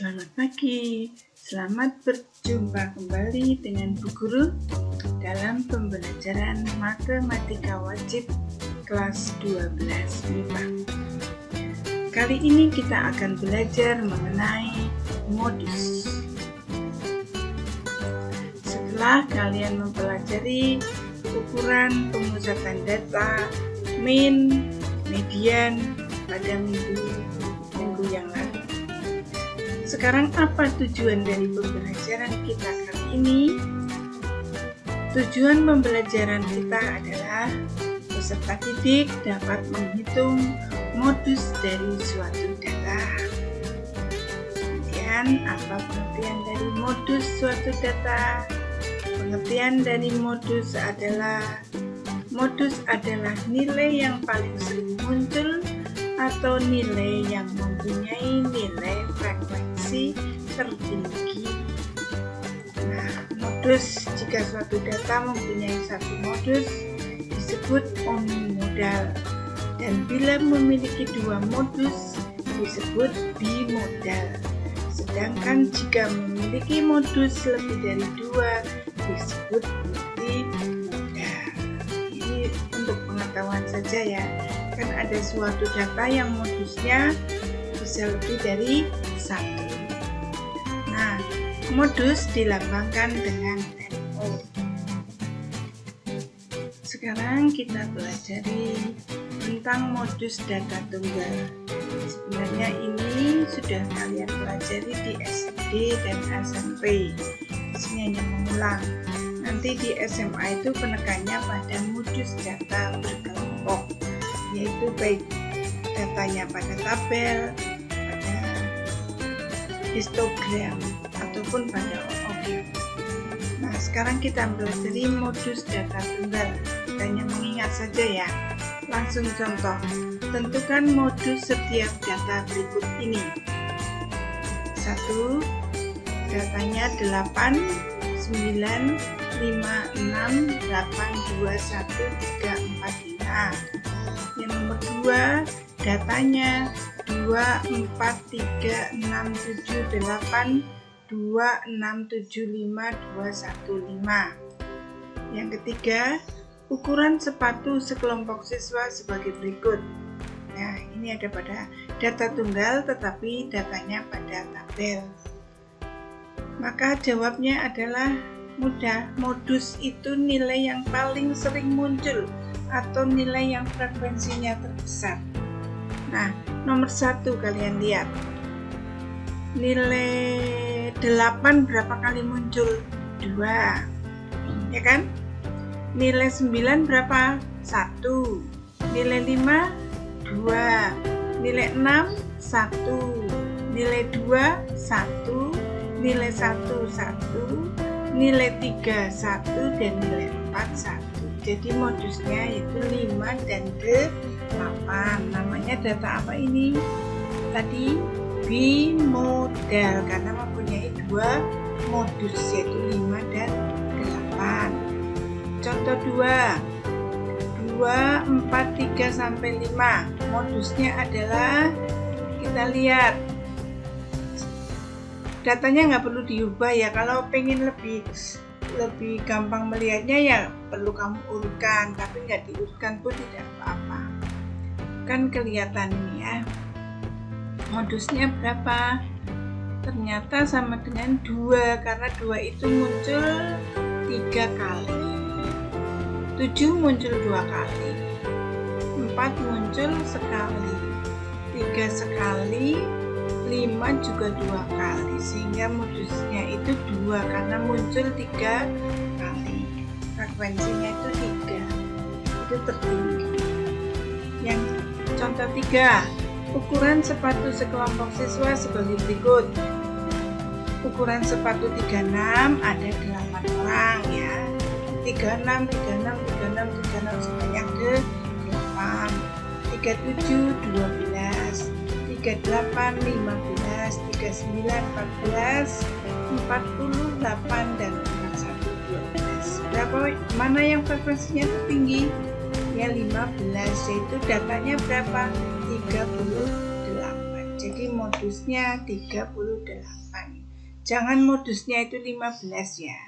Selamat pagi, selamat berjumpa kembali dengan Bu Guru dalam pembelajaran Matematika Wajib kelas 12 MIPA. Kali ini kita akan belajar mengenai modus. Setelah kalian mempelajari ukuran pemusatan data, mean, median pada minggu yang lalu. Sekarang apa tujuan dari pembelajaran kita kali ini? Tujuan pembelajaran kita adalah peserta didik dapat menghitung modus dari suatu data. Kemudian, apa pengertian dari modus suatu data? Pengertian dari modus adalah nilai yang paling sering muncul atau nilai yang mempunyai nilai frekuensi tertinggi. Nah, modus jika suatu data mempunyai satu modus disebut omnimodal, dan bila memiliki dua modus disebut bimodal. Sedangkan jika memiliki modus lebih dari dua disebut multimodal. Ini untuk pengetahuan saja ya. Kan ada suatu data yang modusnya bisa lebih dari satu. Nah, modus dilambangkan dengan NO. Sekarang kita pelajari tentang modus data tunggal. Sebenarnya ini sudah kalian pelajari di SD dan SMP. Di sini hanya mengulang. Nanti di SMA itu penekannya pada modus data berkelompok, yaitu baik datanya pada tabel, pada histogram, ataupun pada objek. Nah, sekarang kita pelajari modus data tunggal. Kita hanya mengingat saja ya. Langsung contoh. Tentukan modus setiap data berikut ini. 1. Datanya 8, 9, 5, 6, 8, 2, 1, 3, 4, 5. Yang nomor 2, datanya 2, 4, 3, 6, 7, 8, 2, 6, 7, 5, 2, 1, 5. Yang ketiga, ukuran sepatu sekelompok siswa sebagai berikut. Nah, ini ada pada data tunggal tetapi datanya pada tabel. Maka jawabnya adalah mudah. Modus itu nilai yang paling sering muncul atau nilai yang frekuensinya terbesar. Nah, nomor 1 kalian lihat. Nilai 8 berapa kali muncul? 2. Ya kan? Nilai 9 berapa? 1. Nilai 5? 2. Nilai 6? 1. Nilai 2? 1. Nilai 1? 1. Nilai 3? 1. Dan nilai 4? 1. Jadi modusnya itu 5 dan 8. Namanya data apa ini? Tadi bimodal, karena mempunyai dua modus, yaitu 5 dan 8. Contoh 2. 2, 4, 3, sampai 5. Modusnya adalah, kita lihat. Datanya nggak perlu diubah ya. Kalau pengen lebih gampang melihatnya ya perlu kamu urutkan, tapi nggak diurutkan pun tidak apa-apa. Kan kelihatan nih ya. Modusnya berapa? Ternyata sama dengan 2, karena 2 itu muncul 3 kali. 7 muncul 2 kali. 4 muncul sekali. 3 sekali. 5 juga 2 kali, sehingga modusnya itu 2 karena muncul 3 kali. Frekuensinya itu 3. Itu tertinggi. Yang contoh 3, ukuran sepatu sekelompok siswa sebagai berikut. Ukuran sepatu 36 ada 8 orang ya. 36, 36, 36, 36 sebanyak 8. 37, 12. 38, 15, 39, 14, 48, dan 41, 12. Berapa? Mana yang frekuensinya tertinggi? Ya 15, yaitu datanya berapa? 38. jadi modusnya 38. Jangan modusnya itu 15 ya.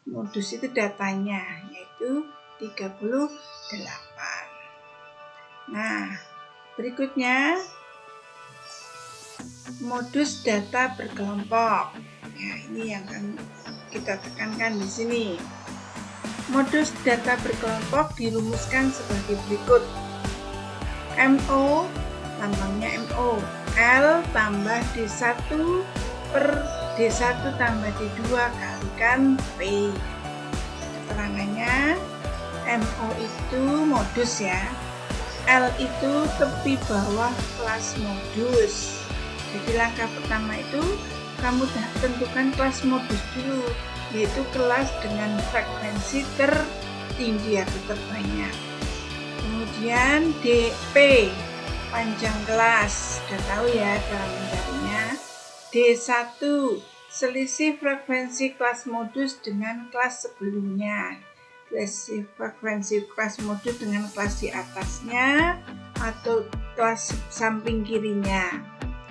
Modus itu datanya, yaitu 38. Nah, berikutnya modus data berkelompok. Ya, ini yang akan kita tekankan di sini. Modus data berkelompok dirumuskan sebagai berikut. MO, lambangnya MO, L tambah D1 per D1 tambah D2 kalikan P. Keterangannya, MO itu modus ya, L itu tepi bawah kelas modus. Jadi langkah pertama itu kamu tentukan kelas modus dulu, yaitu kelas dengan frekuensi tertinggi atau terbanyak. Kemudian DP, panjang kelas, sudah tahu ya cara mencarinya. D1, selisih frekuensi kelas modus dengan kelas sebelumnya. Selisih frekuensi kelas modus dengan kelas di atasnya atau kelas samping kirinya.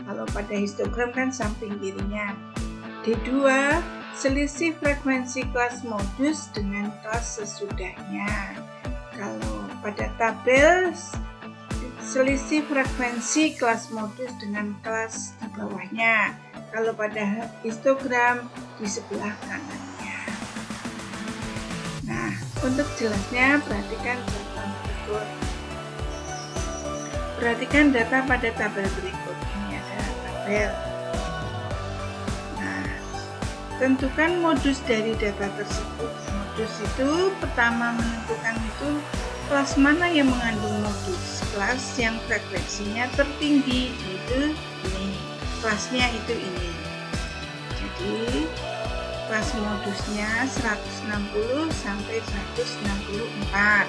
Kalau pada histogram kan samping kirinya. D2, selisih frekuensi kelas modus dengan kelas sesudahnya. Kalau pada tabel, selisih frekuensi kelas modus dengan kelas di bawahnya. Kalau pada histogram di sebelah kanannya. Nah, untuk jelasnya perhatikan contoh berikut. Perhatikan data pada tabel berikut. Ini ada tabel. Nah, tentukan modus dari data tersebut. Modus itu pertama menentukan itu kelas mana yang mengandung modus. Kelas yang frekuensinya tertinggi itu ini. Kelasnya itu ini. Jadi kelas modusnya 160 sampai 164.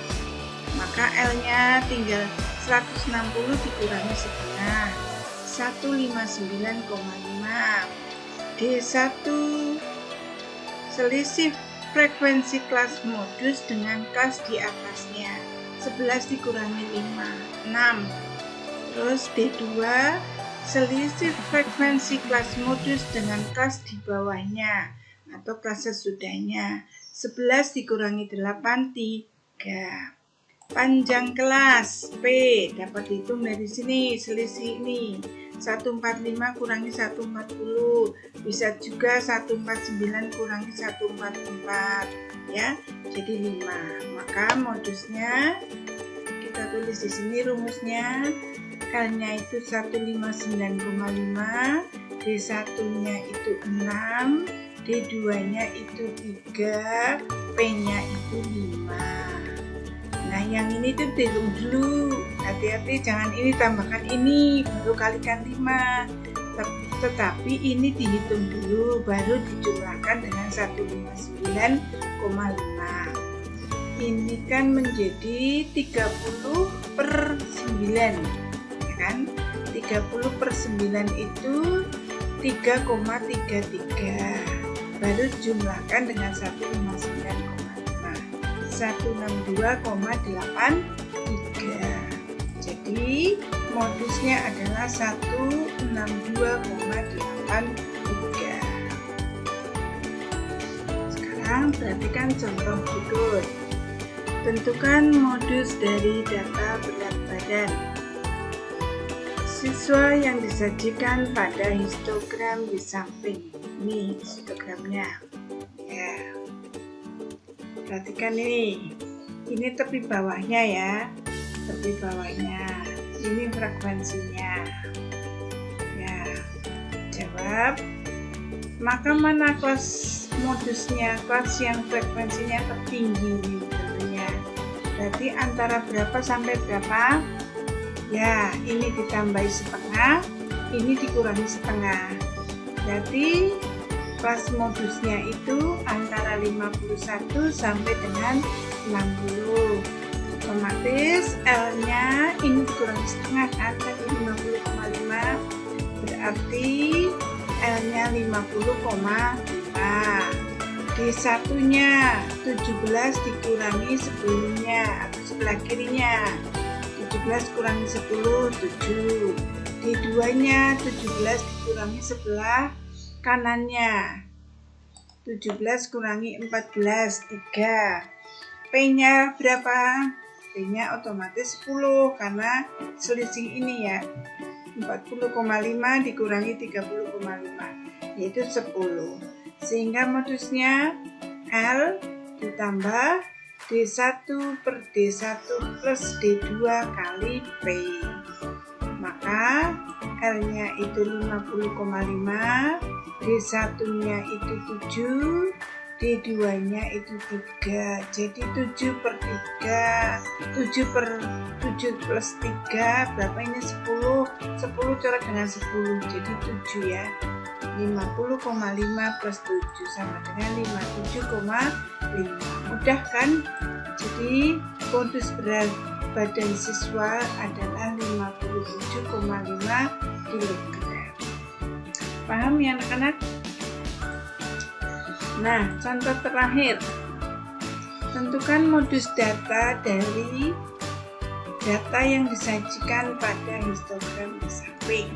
Maka L-nya tinggal 160 dikurangi setengah, 159,5. D1, selisih frekuensi kelas modus dengan kelas di atasnya, 11 dikurangi 5, 6. Terus D2, selisih frekuensi kelas modus dengan kelas di bawahnya atau kelas sesudahnya, 11 dikurangi 8, 3. Panjang kelas P dapat dihitung dari sini, selisih ini 145 kurangi 140, bisa juga 149 kurangi 144 ya, jadi 5. Maka modusnya kita tulis di sini rumusnya. L-nya itu 159,5, D1-nya itu 6, D2-nya itu 3, P-nya itu 5. Nah, yang ini tuh dihitung dulu. Hati-hati, jangan ini tambahkan ini, baru kalikan 5. Tetapi ini dihitung dulu, baru dijumlahkan dengan 159,5. Ini kan menjadi 30 per 9. Kan 30 per 9 itu 3,33, baru jumlahkan dengan 159,5, 162,83. Jadi modusnya adalah 162,83. Sekarang perhatikan contoh berikut. Tentukan modus dari data berat badan siswa yang disajikan pada histogram di samping. Ini histogramnya ya, perhatikan ini tepi bawahnya ya, tepi bawahnya ini frekuensinya ya. Jawab, maka mana kelas modusnya, kelas yang frekuensinya tertinggi tentunya. Berarti antara berapa sampai berapa? Ya, ini ditambahi setengah, ini dikurangi setengah. Jadi kelas modusnya itu antara 51 sampai dengan 60. Otomatis L-nya ini dikurangi setengah kan, tadi 50,5. Berarti L-nya 50,5. D1-nya 17 dikurangi sebelumnya atau sebelah kirinya. 17 kurangi 10, 7. D2-nya 17 dikurangi sebelah kanannya. 17 kurangi 14, 3. P-nya berapa? P-nya otomatis 10 karena selisih ini ya. 40,5 dikurangi 30,5 yaitu 10. Sehingga modusnya L ditambah D1 per D1 plus D2 kali P. Maka L-nya itu 50,5, D1-nya itu 7, D2-nya itu 3. Jadi 7 per 3, 7 per 7 plus 3 berapa ini? 10. 10 coret dengan 10 jadi 7 ya. 50,5 plus 7 sama dengan 57,5. Mudah kan? Jadi modus berat badan siswa adalah 57,5 kg. Paham ya anak-anak? Nah, contoh terakhir. Tentukan modus data dari data yang disajikan pada histogram di samping.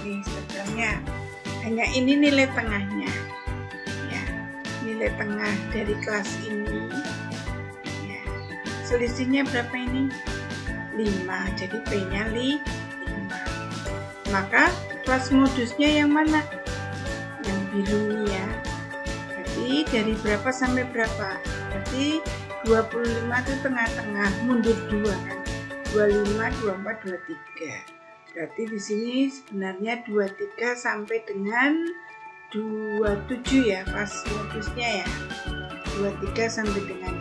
Ini histogramnya. Hanya ini nilai tengahnya. Ya, nilai tengah dari kelas ini. Ya. Selisihnya berapa ini? 5. Jadi P-nya 5. Maka kelas modusnya yang mana? Yang biru ya. Jadi dari berapa sampai berapa? Berarti 25 itu tengah-tengah, mundur 2 kan. 25, 24, 23. Berarti di sini sebenarnya 23 sampai dengan 27 ya, pas modusnya ya. 23 sampai dengan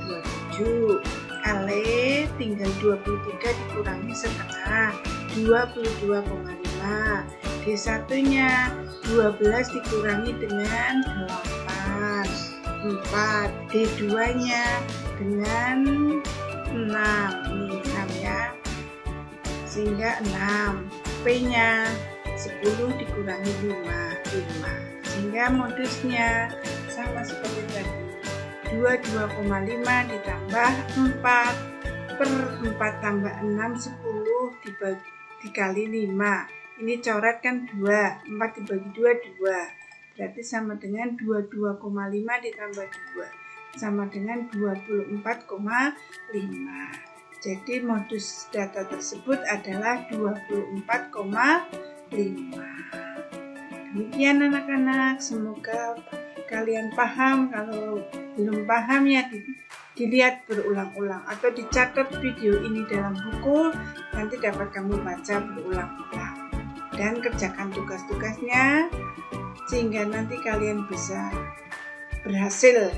27. Ale tinggal 23 dikurangi setengah, 22,5. D1-nya 12 dikurangi dengan 8, 4. D2-nya dengan 6, ini 6 ya. Sehingga 6. P-nya 10 dikurangi 5. Sehingga modusnya sama seperti tadi. 22,5 ditambah 4 per 4 tambah 6, 10 dikali 5. Ini coret kan 2, 4 dibagi 2, 2. Berarti sama dengan 22,5 ditambah 2. Sama dengan 24,5. Jadi modus data tersebut adalah 24,5. Demikian anak-anak, semoga kalian paham. Kalau belum paham ya dilihat berulang-ulang atau dicatat video ini dalam buku, nanti dapat kamu baca berulang-ulang dan kerjakan tugas-tugasnya sehingga nanti kalian bisa berhasil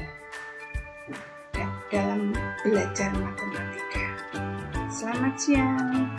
dalam belajar matematika. Selamat siang.